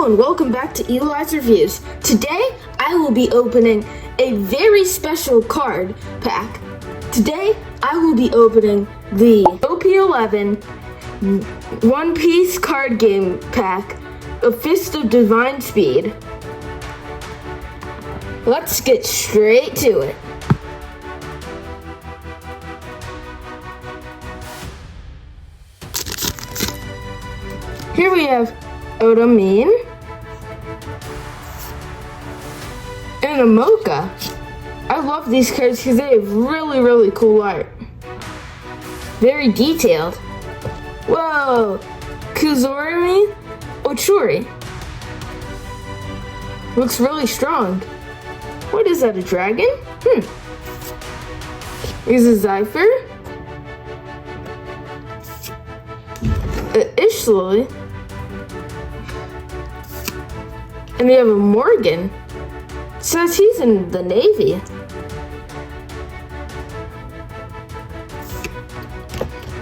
and welcome back to Eli's Reviews. Today, I will be opening a very special card pack. Today, I will be opening the OP11 One Piece card game pack of Fist of Divine Speed. Let's get straight to it. Here we have Odamin and a Mocha. I love these cards because they have really cool art. Very detailed. Whoa! Kuzurami Ochuri. Looks really strong. What is that, a dragon? Is a Zypher. Ishloy. And we have a Morgan. Says he's in the Navy.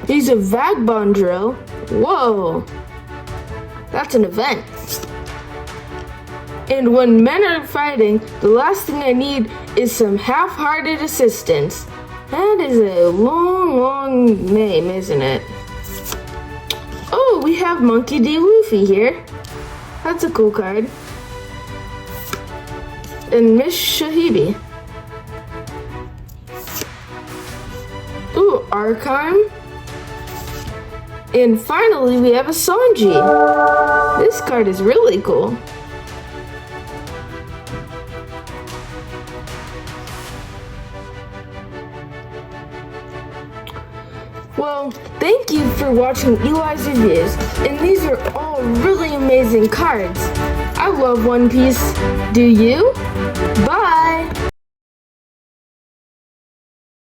He's a Vagabond drill. Whoa. That's an event. And when men are fighting, the last thing I need is some half-hearted assistance. That is a long name, isn't it? Oh, we have Monkey D. Luffy here. That's a cool card. And Miss Shahibi. Ooh, Archon. And finally, we have a Sanji. This card is really cool. Well, thank you for watching Eli's Reviews, and these are all really amazing cards. I love One Piece. Do you? Bye!